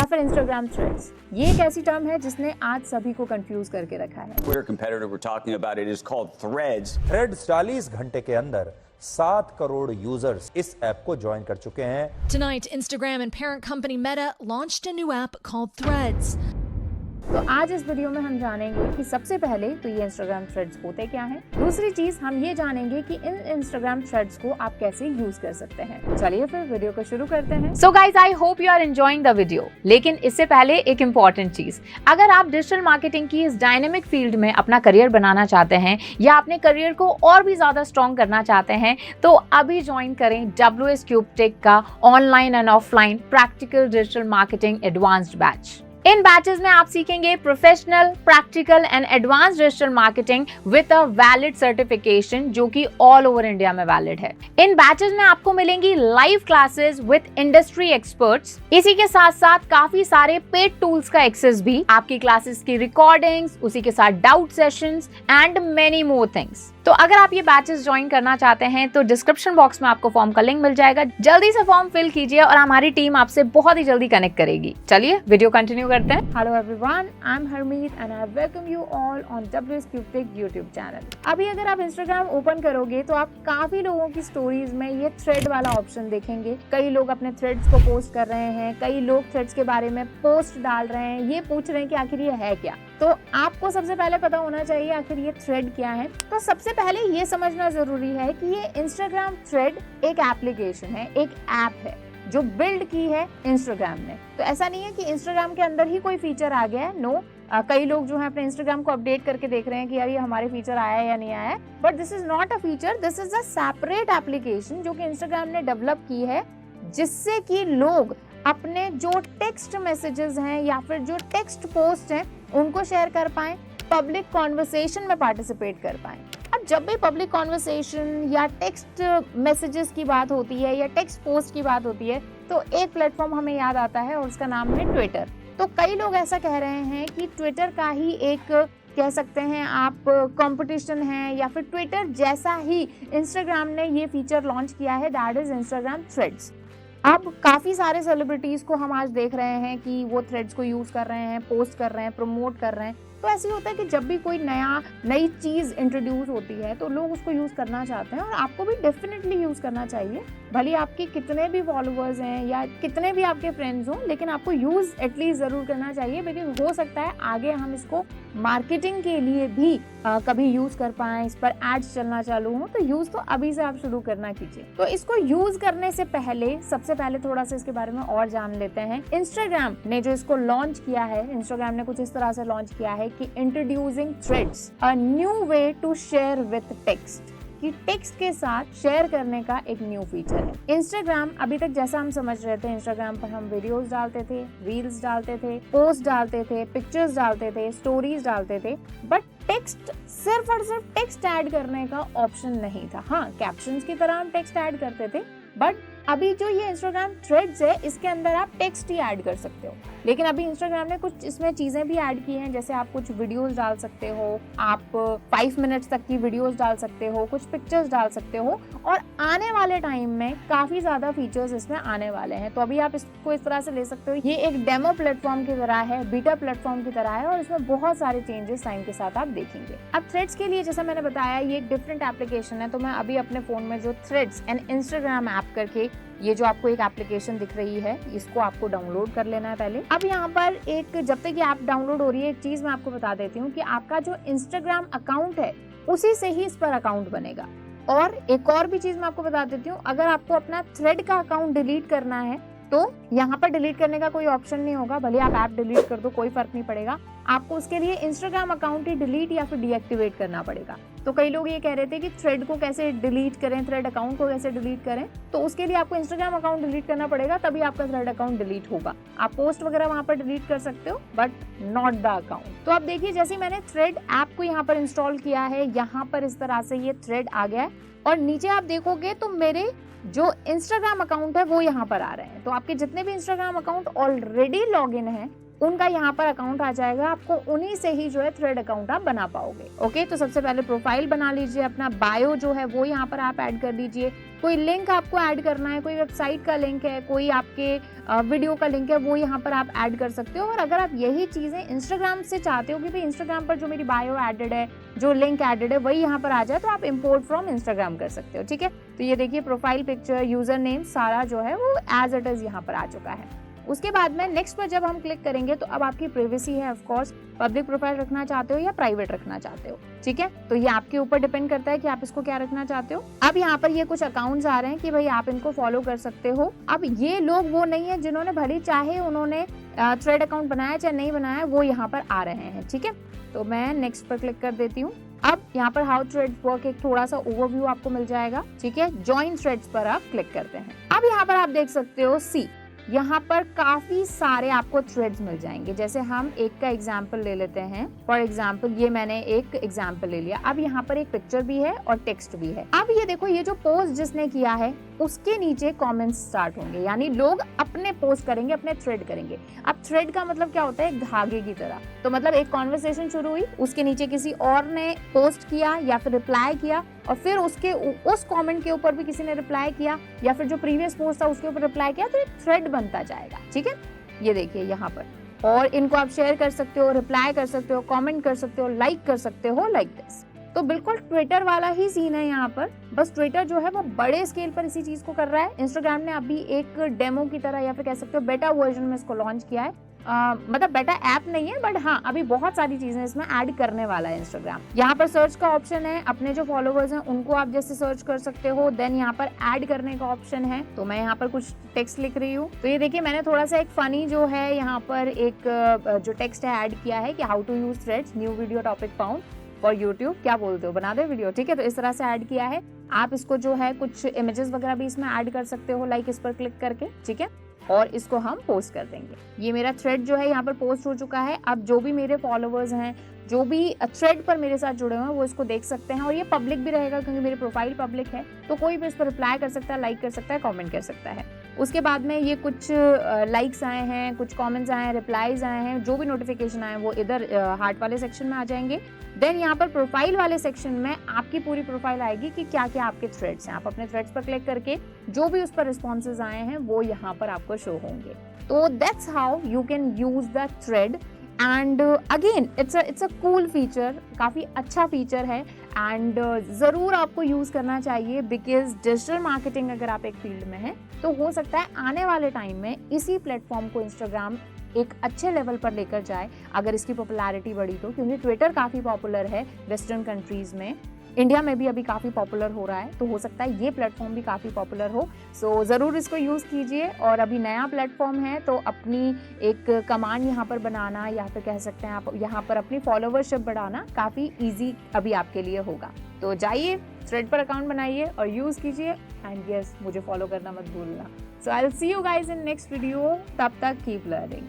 फिर Instagram threads. ये एक ऐसी टर्म है जिसने आज सभी को कंफ्यूज करके रखा है। Twitter competitor we're talking about it is called Threads. Threads 40 घंटे के अंदर 7 करोड़ यूजर्स इस ऐप को ज्वाइन कर चुके हैं। Tonight, Instagram and parent company Meta launched a new app called Threads. तो आज इस वीडियो में हम जानेंगे कि सबसे पहले तो ये इंस्टाग्राम थ्रेड्स होते क्या हैं। दूसरी चीज हम ये जानेंगे कि इन इंस्टाग्राम थ्रेड्स को आप कैसे यूज कर सकते हैं। चलिए फिर वीडियो को शुरू करते हैं। So guys, I hope you are enjoying the video. लेकिन इससे पहले एक इम्पॉर्टेंट चीज, अगर आप डिजिटल मार्केटिंग की इस डायनेमिक फील्ड में अपना करियर बनाना चाहते हैं या अपने करियर को और भी ज्यादा स्ट्रॉन्ग करना चाहते हैं तो अभी ज्वाइन करें WS Cube Tech का online and offline practical digital marketing advanced batch. In batches में आप सीखेंगे professional, practical and advance digital marketing with a valid certification जो कि ऑल ओवर इंडिया में वैलिड है। इन बैचेस में आपको मिलेंगी live classes with industry experts. इसी के साथ साथ काफी सारे पेड टूल्स का एक्सेस भी, आपकी क्लासेस की रिकॉर्डिंग्स, उसी के साथ doubt sessions and many more things. तो अगर आप ये बैचेस ज्वाइन करना चाहते हैं तो डिस्क्रिप्शन बॉक्स में आपको फॉर्म का लिंक मिल जाएगा। जल्दी से फॉर्म फिल कीजिए और हमारी टीम आपसे बहुत ही जल्दी कनेक्ट करेगी। चलिए वीडियो कंटिन्यू करते हैं। Hello everyone, I am Harmeet and I welcome you all on WS Cube Tech YouTube channel. अभी अगर आप इंस्टाग्राम ओपन करोगे तो आप काफी लोगों की स्टोरीज में ये थ्रेड वाला ऑप्शन देखेंगे। कई लोग अपने थ्रेड्स को पोस्ट कर रहे हैं, कई लोग थ्रेड्स के बारे में पोस्ट डाल रहे हैं, ये पूछ रहे हैं कि आखिर ये है क्या। तो आपको सबसे पहले पता होना चाहिए आखिर ये थ्रेड क्या है। तो सबसे पहले ये समझना जरूरी है कि ये इंस्टाग्राम थ्रेड एक एप्लीकेशन है, एक ऐप है जो बिल्ड की है इंस्टाग्राम ने। तो ऐसा नहीं है कि इंस्टाग्राम के अंदर ही कोई फीचर आ गया है। नो, कई लोग जो है अपने इंस्टाग्राम को अपडेट करके देख रहे हैं कि यार ये हमारे फीचर आया है या नहीं आया है, but this is not a feature, this is a separate application जो कि इंस्टाग्राम ने डेवलप की है, जिससे कि लोग अपने जो टेक्स्ट मैसेजेस हैं या फिर जो टेक्स्ट पोस्ट हैं उनको शेयर कर पाएं, पब्लिक कॉन्वर्सेशन में पार्टिसिपेट कर पाएं। अब जब भी पब्लिक कॉन्वर्सेशन या टेक्स्ट मैसेजेस की बात होती है या टेक्स्ट पोस्ट की बात होती है तो एक प्लेटफॉर्म हमें याद आता है और उसका नाम है ट्विटर। तो कई लोग ऐसा कह रहे हैं कि ट्विटर का ही एक, कह सकते हैं आप, कंपटीशन है या फिर ट्विटर जैसा ही इंस्टाग्राम ने ये फीचर लॉन्च किया है, दैट इज इंस्टाग्राम थ्रेड्स। अब काफी सारे सेलिब्रिटीज को हम आज देख रहे हैं कि वो थ्रेड्स को यूज कर रहे हैं, पोस्ट कर रहे हैं, प्रमोट कर रहे हैं। तो ऐसे होता है कि जब भी कोई नई चीज इंट्रोड्यूस होती है तो लोग उसको यूज करना चाहते हैं और आपको भी डेफिनेटली यूज करना चाहिए। भले आपके कितने भी फॉलोअर्स हैं या कितने भी आपके फ्रेंड्स हों, लेकिन आपको यूज एटलीस्ट जरूर करना चाहिए, बिकॉज हो सकता है आगे हम इसको मार्केटिंग के लिए भी कभी यूज कर पाएं, इस पर एड्स चलना चालू हो। तो यूज तो अभी से आप शुरू करना कीजिए। तो इसको यूज करने से पहले सबसे पहले थोड़ा सा इसके बारे में और जान लेते हैं। इंस्टाग्राम ने जो इसको लॉन्च किया है, इंस्टाग्राम ने कुछ इस तरह से लॉन्च किया है कि introducing threads, a new way to share with text, कि टेक्स्ट के साथ शेयर करने का एक न्यू फीचर है। इंस्टाग्राम अभी तक जैसा हम समझ रहे थे, इंस्टाग्राम पर हम वीडियोस डालते थे, रील्स डालते थे, पोस्ट डालते थे, पिक्चर्स डालते थे, स्टोरीज डालते थे, बट टेक्स्ट, सिर्फ और सिर्फ टेक्स्ट ऐड करने का ऑप्शन नहीं था। हाँ, कैप्शंस की तरह हम टेक्स्ट ऐड करते थे, बट अभी जो ये इंस्टाग्राम थ्रेड्स है इसके अंदर आप टेक्स्ट ही ऐड कर सकते हो। लेकिन अभी इंस्टाग्राम ने कुछ इसमें चीजें भी ऐड की हैं, जैसे आप कुछ वीडियोस डाल सकते हो, आप 5 मिनट्स तक की वीडियोस डाल सकते हो, कुछ पिक्चर्स डाल सकते हो, और आने वाले टाइम में काफी ज्यादा फीचर्स इसमें आने वाले हैं। तो अभी आप इसको इस तरह से ले सकते हो, ये एक डेमो प्लेटफॉर्म की तरह है, बीटा प्लेटफॉर्म की तरह है, और इसमें बहुत सारे चेंजेस टाइम के साथ आप देखेंगे। अब थ्रेड्स के लिए जैसा मैंने बताया ये एक डिफरेंट एप्लीकेशन है, तो मैं अभी अपने फोन में जो थ्रेड्स एंड इंस्टाग्राम ऐप करके ये जो आपको एक एप्लीकेशन दिख रही है, इसको आपको डाउनलोड कर लेना है पहले। अब यहाँ पर एक, जब तक ये ऐप डाउनलोड हो रही है, एक चीज मैं आपको बता देती हूँ कि आपका जो इंस्टाग्राम अकाउंट है उसी से ही इस पर अकाउंट बनेगा। और एक और भी चीज मैं आपको बता देती हूँ, अगर आपको अपना थ्रेड का अकाउंट डिलीट करना है तो यहाँ पर डिलीट करने का कोई ऑप्शन नहीं होगा, भले आप ऐप डिलीट कर दो, कोई फर्क नहीं पड़ेगा। आपको उसके लिए इंस्टाग्राम अकाउंट ही डिलीट या फिर डीएक्टिवेट करना पड़ेगा। तो कई लोग ये कह रहे थे कि थ्रेड को कैसे डिलीट करें, थ्रेड अकाउंट को कैसे डिलीट करें, तो उसके लिए आपको इंस्टाग्राम अकाउंट डिलीट करना पड़ेगा, तभी आपका थ्रेड अकाउंट डिलीट होगा। आप पोस्ट वगैरह वहां पर डिलीट कर सकते हो, बट नॉट द अकाउंट। तो आप देखिए, जैसे मैंने थ्रेड ऐप को यहाँ पर इंस्टॉल किया है, यहाँ पर इस तरह से ये थ्रेड आ गया है, और नीचे आप देखोगे तो मेरे जो इंस्टाग्राम अकाउंट है वो यहाँ पर आ रहे हैं। तो आपके जितने भी Instagram account already log in है उनका यहाँ पर अकाउंट आ जाएगा, आपको उन्हीं से ही जो है थ्रेड अकाउंट आप बना पाओगे। ओके, तो सबसे पहले प्रोफाइल बना लीजिए, अपना बायो जो है वो यहाँ पर आप ऐड कर लीजिए। कोई लिंक आपको ऐड करना है, कोई वेबसाइट का लिंक है, कोई आपके वीडियो का लिंक है, वो यहाँ पर आप ऐड कर सकते हो। और अगर आप यही चीजें इंस्टाग्राम से चाहते हो कि भाई इंस्टाग्राम पर जो मेरी बायो एडेड है, जो लिंक एडेड है वही यहाँ पर आ जाए, तो आप इंपोर्ट फ्रॉम इंस्टाग्राम कर सकते हो। ठीक है, तो ये देखिए प्रोफाइल पिक्चर, यूजर नेम सारा जो है वो एज इट इज यहाँ पर आ चुका है। उसके बाद में नेक्स्ट पर जब हम क्लिक करेंगे तो अब आपकी प्राइवेसी है, ऑफ कोर्स पब्लिक प्रोफाइल रखना चाहते हो या प्राइवेट रखना चाहते हो। ठीक है, तो ये आपके ऊपर डिपेंड करता है कि आप इसको क्या रखना चाहते हो। अब यहाँ पर ये कुछ अकाउंट्स आ रहे हैं कि भाई आप इनको फॉलो कर सकते हो। अब ये लोग वो नहीं है जिन्होंने भले चाहे उन्होंने थ्रेड अकाउंट बनाया चाहे नहीं बनाया, वो यहाँ पर आ रहे हैं। ठीक है, तो मैं नेक्स्ट पर क्लिक कर देती हूँ। अब यहाँ पर हाउ थ्रेड वर्क एक थोड़ा सा ओवरव्यू आपको मिल जाएगा। ठीक है, ज्वाइन थ्रेड्स पर आप क्लिक करते हैं। अब यहाँ पर आप देख सकते हो यहाँ पर काफी सारे आपको थ्रेड्स मिल जाएंगे। जैसे हम एक का एग्जाम्पल ले लेते हैं। फॉर एग्जाम्पल ये मैंने एक एग्जाम्पल ले लिया। अब यहाँ पर एक पिक्चर भी है और टेक्स्ट भी है। अब ये देखो, ये जो पोस्ट जिसने किया है उसके नीचे कमेंट्स स्टार्ट होंगे, यानी लोग अपने पोस्ट करेंगे, अपने थ्रेड करेंगे। अब थ्रेड का मतलब क्या होता है, धागे की तरह। तो मतलब एक कॉन्वर्सेशन शुरू हुई, उसके नीचे किसी और ने पोस्ट किया या फिर रिप्लाई किया, और फिर उसके उस कमेंट के ऊपर भी किसी ने रिप्लाई किया, या फिर जो प्रीवियस पोस्ट था उसके ऊपर रिप्लाई किया, तो एक थ्रेड बनता जाएगा। ठीक है, ये देखिए यहाँ पर। और इनको आप शेयर कर सकते हो, रिप्लाई कर सकते हो, कमेंट कर सकते हो, लाइक कर सकते हो, लाइक दिस। तो बिल्कुल ट्विटर वाला ही सीन है यहाँ पर, बस ट्विटर जो है वो बड़े स्केल पर इसी चीज को कर रहा है। इंस्टाग्राम ने अभी एक डेमो की तरह या फिर कह सकते हो बेटा वर्जन में इसको लॉन्च किया है। मतलब बेटा ऐप नहीं है, बट हाँ अभी बहुत सारी चीजें इसमें ऐड करने वाला है इंस्टाग्राम। यहाँ पर सर्च का ऑप्शन है, अपने जो फॉलोवर्स हैं उनको आप जैसे सर्च कर सकते हो। देन यहाँ पर ऐड करने का ऑप्शन है, तो मैं यहाँ पर कुछ टेक्स्ट लिख रही हूँ। तो ये देखिए मैंने थोड़ा सा एक फनी जो है यहाँ पर एक जो टेक्स्ट है ऐड किया है कि how to use threads, new video topic found for YouTube, क्या बोलते हो, बना दे वीडियो। ठीक है, तो इस तरह से ऐड किया है। आप इसको जो है कुछ इमेजेस वगैरह भी इसमें ऐड कर सकते हो, लाइक इस पर क्लिक करके। ठीक है, और इसको हम पोस्ट कर देंगे। ये मेरा थ्रेड जो है यहाँ पर पोस्ट हो चुका है। अब जो भी मेरे फॉलोवर्स हैं, जो भी थ्रेड पर मेरे साथ जुड़े हुए हैं, वो इसको देख सकते हैं। और ये पब्लिक भी रहेगा क्योंकि मेरी प्रोफाइल पब्लिक है, तो कोई भी इस पर रिप्लाई कर सकता है, लाइक कर सकता है, कमेंट कर सकता है। उसके बाद में ये कुछ लाइक्स आए हैं, कुछ कमेंट्स आए हैं, रिप्लाईज आए हैं, जो भी नोटिफिकेशन आए वो इधर हार्ट वाले सेक्शन में आ जाएंगे। देन यहाँ पर प्रोफाइल वाले सेक्शन में आपकी पूरी प्रोफाइल आएगी कि क्या क्या आपके थ्रेड्स हैं। आप अपने थ्रेड्स पर क्लिक करके जो भी उस पर रिस्पॉन्सेज आए हैं वो यहाँ पर आपको शो होंगे। तो that's how you can use the thread. And again it's a cool feature, काफ़ी अच्छा फीचर है एंड ज़रूर आपको यूज़ करना चाहिए, बिकॉज डिजिटल मार्केटिंग अगर आप एक फील्ड में हैं तो हो सकता है आने वाले टाइम में इसी प्लेटफॉर्म को इंस्टाग्राम एक अच्छे लेवल पर लेकर जाए अगर इसकी पॉपुलैरिटी बढ़ी तो। क्योंकि ट्विटर काफ़ी पॉपुलर है वेस्टर्न कंट्रीज़ में, इंडिया में भी अभी काफ़ी पॉपुलर हो रहा है, तो हो सकता है ये प्लेटफॉर्म भी काफ़ी पॉपुलर हो। सो ज़रूर इसको यूज़ कीजिए। और अभी नया प्लेटफॉर्म है तो अपनी एक कमांड यहाँ पर बनाना या फिर कह सकते हैं आप यहाँ पर अपनी फॉलोवरशिप बढ़ाना काफ़ी ईजी अभी आपके लिए होगा। तो जाइए थ्रेड पर अकाउंट बनाइए और यूज़ कीजिए। एंड यस, मुझे फॉलो करना मत भूलना। So I will see you guys in next video. तब तक कीप लर्निंग।